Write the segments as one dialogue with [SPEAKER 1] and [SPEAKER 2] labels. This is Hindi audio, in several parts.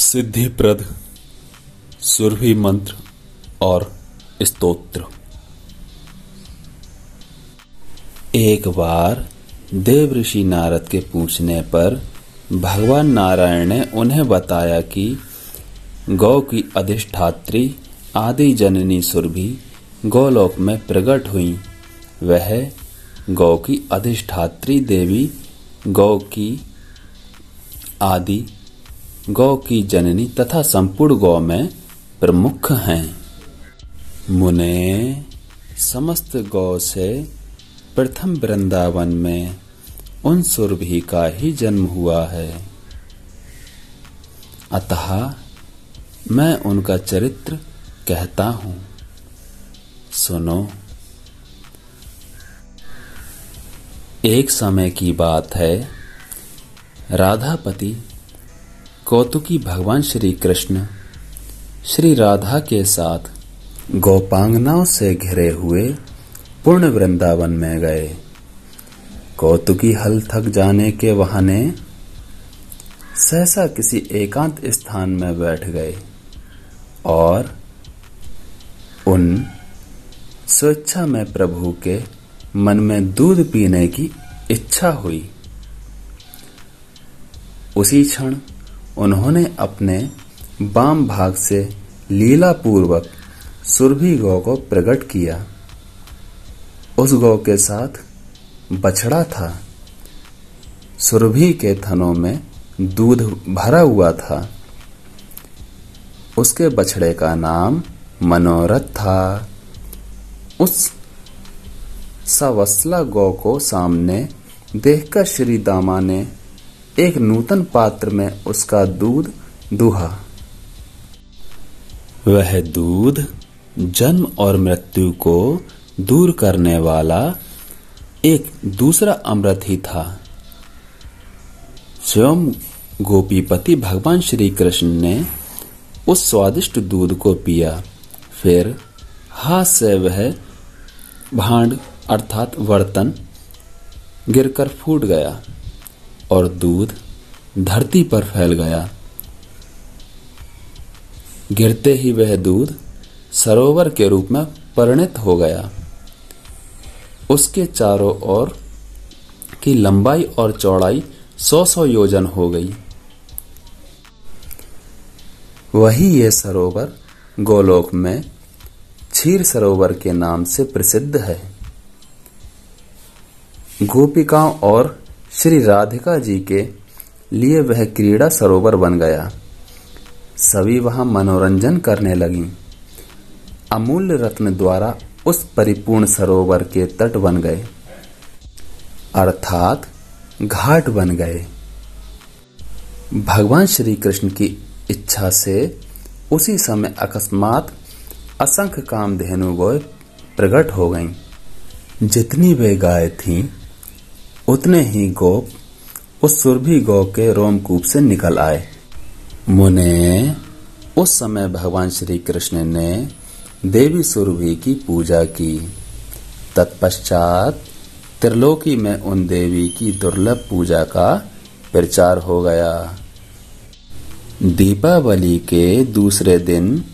[SPEAKER 1] सिद्धिप्रद सुरभि मंत्र और स्तोत्र। एक बार देव ऋषि नारद के पूछने पर भगवान नारायण ने उन्हें बताया कि गौ की अधिष्ठात्री आदि जननी सुरभि गोलोक में प्रकट हुई। वह गौ की अधिष्ठात्री देवी गौ की आदि, गौ की जननी तथा संपूर्ण गौ में प्रमुख हैं। मुने, समस्त गौ से प्रथम वृंदावन में उन सुरभि का ही जन्म हुआ है। अतः मैं उनका चरित्र कहता हूँ, सुनो। एक समय की बात है, राधापति कौतुकी भगवान श्री कृष्ण श्री राधा के साथ गोपांगनाओं से घिरे हुए पूर्ण वृंदावन में गए। कौतुकी हल थक जाने के बहाने सहसा किसी एकांत स्थान में बैठ गए और उन स्वेच्छा में प्रभु के मन में दूध पीने की इच्छा हुई। उसी क्षण उन्होंने अपने वाम भाग से लीला पूर्वक सुरभि गौ को प्रकट किया। उस गौ के साथ बछड़ा था। सुरभि के थनों में दूध भरा हुआ था। उसके बछड़े का नाम मनोरथ था। उस सवत्सला गौ को सामने देखकर श्री दामा ने एक नूतन पात्र में उसका दूध दूहा। वह दूध जन्म और मृत्यु को दूर करने वाला एक दूसरा अमृत ही था। स्वयं गोपीपति भगवान श्री कृष्ण ने उस स्वादिष्ट दूध को पिया। फिर हाथ से वह भांड अर्थात बर्तन गिरकर फूट गया और दूध धरती पर फैल गया। गिरते ही वह दूध सरोवर के रूप में परिणत हो गया। उसके चारों ओर की लंबाई और चौड़ाई 100 योजन हो गई। वही ये सरोवर गोलोक में क्षीर सरोवर के नाम से प्रसिद्ध है। गोपिकाओं और श्री राधिका जी के लिए वह क्रीड़ा सरोवर बन गया। सभी वहां मनोरंजन करने लगीं। अमूल्य रत्न द्वारा उस परिपूर्ण सरोवर के तट बन गए, अर्थात घाट बन गए। भगवान श्री कृष्ण की इच्छा से उसी समय अकस्मात असंख्य कामधेनु गौ प्रकट हो गईं। जितनी वे गाय थीं, उतने ही गोप उस सुरभि गौ के रोमकूप से निकल आए। मुने, उस समय भगवान श्री कृष्ण ने देवी सुरभि की पूजा की। तत्पश्चात त्रिलोकी में उन देवी की दुर्लभ पूजा का प्रचार हो गया। दीपावली के दूसरे दिन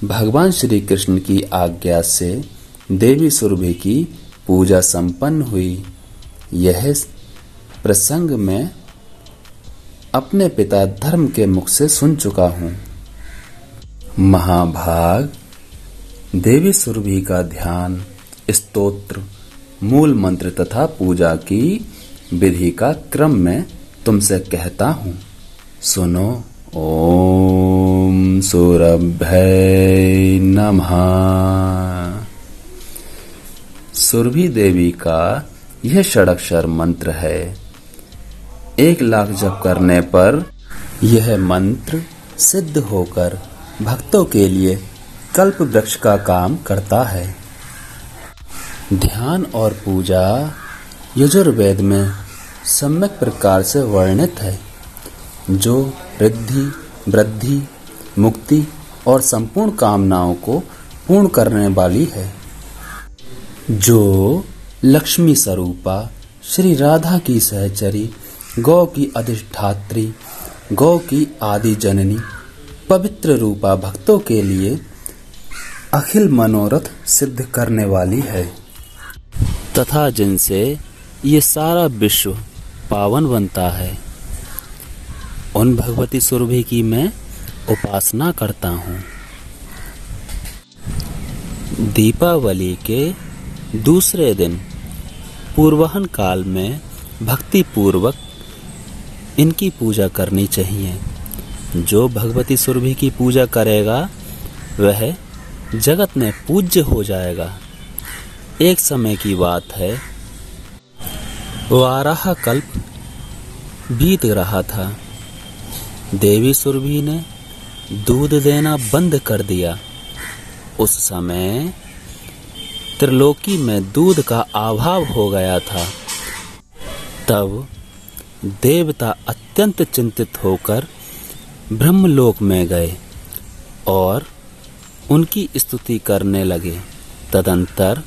[SPEAKER 1] भगवान श्री कृष्ण की आज्ञा से देवी सुरभि की पूजा संपन्न हुई। यह प्रसंग मैं अपने पिता धर्म के मुख से सुन चुका हूँ। महाभाग, देवी सुरभि का ध्यान, स्तोत्र, मूल मंत्र तथा पूजा की विधि का क्रम में तुमसे कहता हूँ, सुनो। ओम सुरभ्यै नमः। सुरभि देवी का यह षडक्षर मंत्र है। 1 लाख जप करने पर यह मंत्र सिद्ध होकर भक्तों के लिए कल्प वृक्ष का काम करता है। ध्यान और पूजा यजुर्वेद में सम्यक प्रकार से वर्णित है, जो रिद्धि, वृद्धि, मुक्ति और संपूर्ण कामनाओं को पूर्ण करने वाली है। जो लक्ष्मी स्वरूपा श्री राधा की सहचरी, गौ की अधिष्ठात्री, गौ की आदि जननी पवित्र रूपा भक्तों के लिए अखिल मनोरथ सिद्ध करने वाली है तथा जिनसे ये सारा विश्व पावन बनता है, उन भगवती सुरभि की मैं उपासना करता हूँ। दीपावली के दूसरे दिन पूर्वाह्न काल में भक्ति पूर्वक इनकी पूजा करनी चाहिए। जो भगवती सुरभि की पूजा करेगा वह जगत में पूज्य हो जाएगा। एक समय की बात है, वाराह कल्प बीत रहा था। देवी सुरभि ने दूध देना बंद कर दिया। उस समय त्रिलोकी में दूध का अभाव हो गया था। तब देवता अत्यंत चिंतित होकर ब्रह्मलोक में गए और उनकी स्तुति करने लगे। तदंतर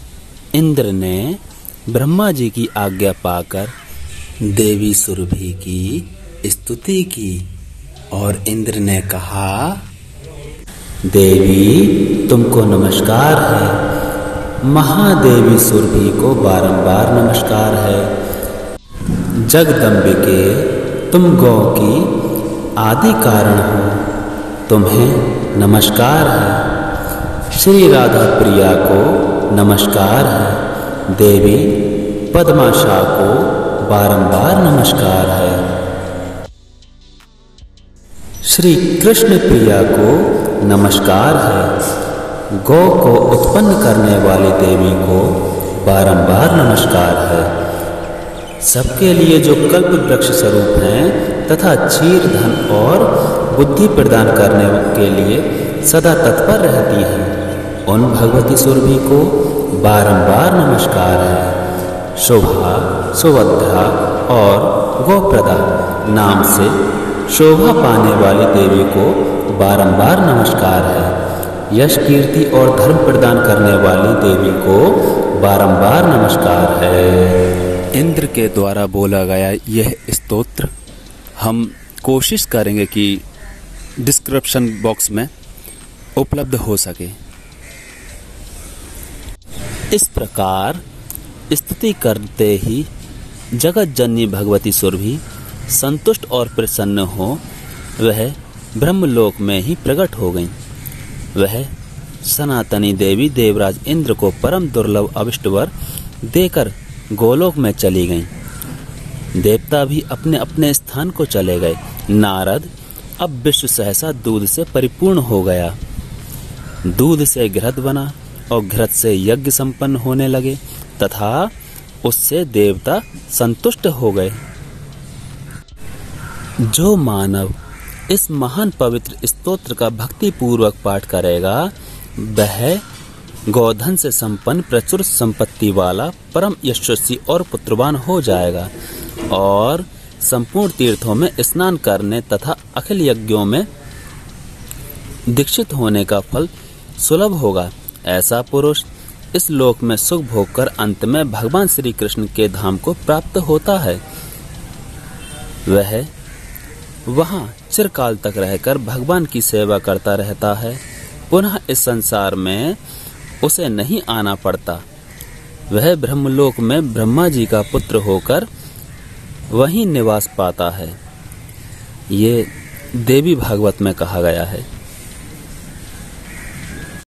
[SPEAKER 1] इंद्र ने ब्रह्मा जी की आज्ञा पाकर देवी सुरभि की स्तुति की और इंद्र ने कहा, देवी तुमको नमस्कार है। महादेवी सुरभि को बारंबार नमस्कार है। जगदम्बिके तुम गौ की आदि कारण हो, तुम्हें नमस्कार है। श्री राधा प्रिया को नमस्कार है। देवी पद्माशा को बारंबार नमस्कार है। श्री कृष्ण प्रिया को नमस्कार है। गौ को उत्पन्न करने वाली देवी को बारंबार नमस्कार है। सबके लिए जो कल्प वृक्ष स्वरूप हैं तथा क्षीर धन और बुद्धि प्रदान करने के लिए सदा तत्पर रहती हैं, उन भगवती सुरभि को बारंबार नमस्कार है। शोभा, सुभद्रा और गोप्रदा नाम से शोभा पाने वाली देवी को बारंबार नमस्कार है। यश, कीर्ति और धर्म प्रदान करने वाली देवी को बारंबार नमस्कार है। इंद्र के द्वारा बोला गया यह स्तोत्र हम कोशिश करेंगे कि डिस्क्रिप्शन बॉक्स में उपलब्ध हो सके। इस प्रकार स्तुति करते ही जगत जननी भगवती सुरभि संतुष्ट और प्रसन्न हो वह ब्रह्मलोक में ही प्रकट हो गईं। वह सनातनी देवी देवराज इंद्र को परम दुर्लभ अभिष्ट वर देकर गोलोक में चली गईं। देवता भी अपने अपने स्थान को चले गए। नारद अब विश्व सहसा दूध से परिपूर्ण हो गया। दूध से घृत बना और घृत से यज्ञ संपन्न होने लगे तथा उससे देवता संतुष्ट हो गए। जो मानव इस महान पवित्र स्तोत्र का भक्ति पूर्वक पाठ करेगा वह गोधन से संपन्न प्रचुर संपत्ति वाला परम यशस्वी और पुत्रवान हो जाएगा और संपूर्ण तीर्थों में स्नान करने तथा अखिल यज्ञों में दीक्षित होने का फल सुलभ होगा। ऐसा पुरुष इस लोक में सुख भोग कर अंत में भगवान श्री कृष्ण के धाम को प्राप्त होता है। वह वहां चिरकाल तक रहकर भगवान की सेवा करता रहता है। पुनः इस संसार में उसे नहीं आना पड़ता। वह ब्रह्मलोक में ब्रह्मा जी का पुत्र होकर वहीं निवास पाता है। ये देवी भागवत में कहा गया है।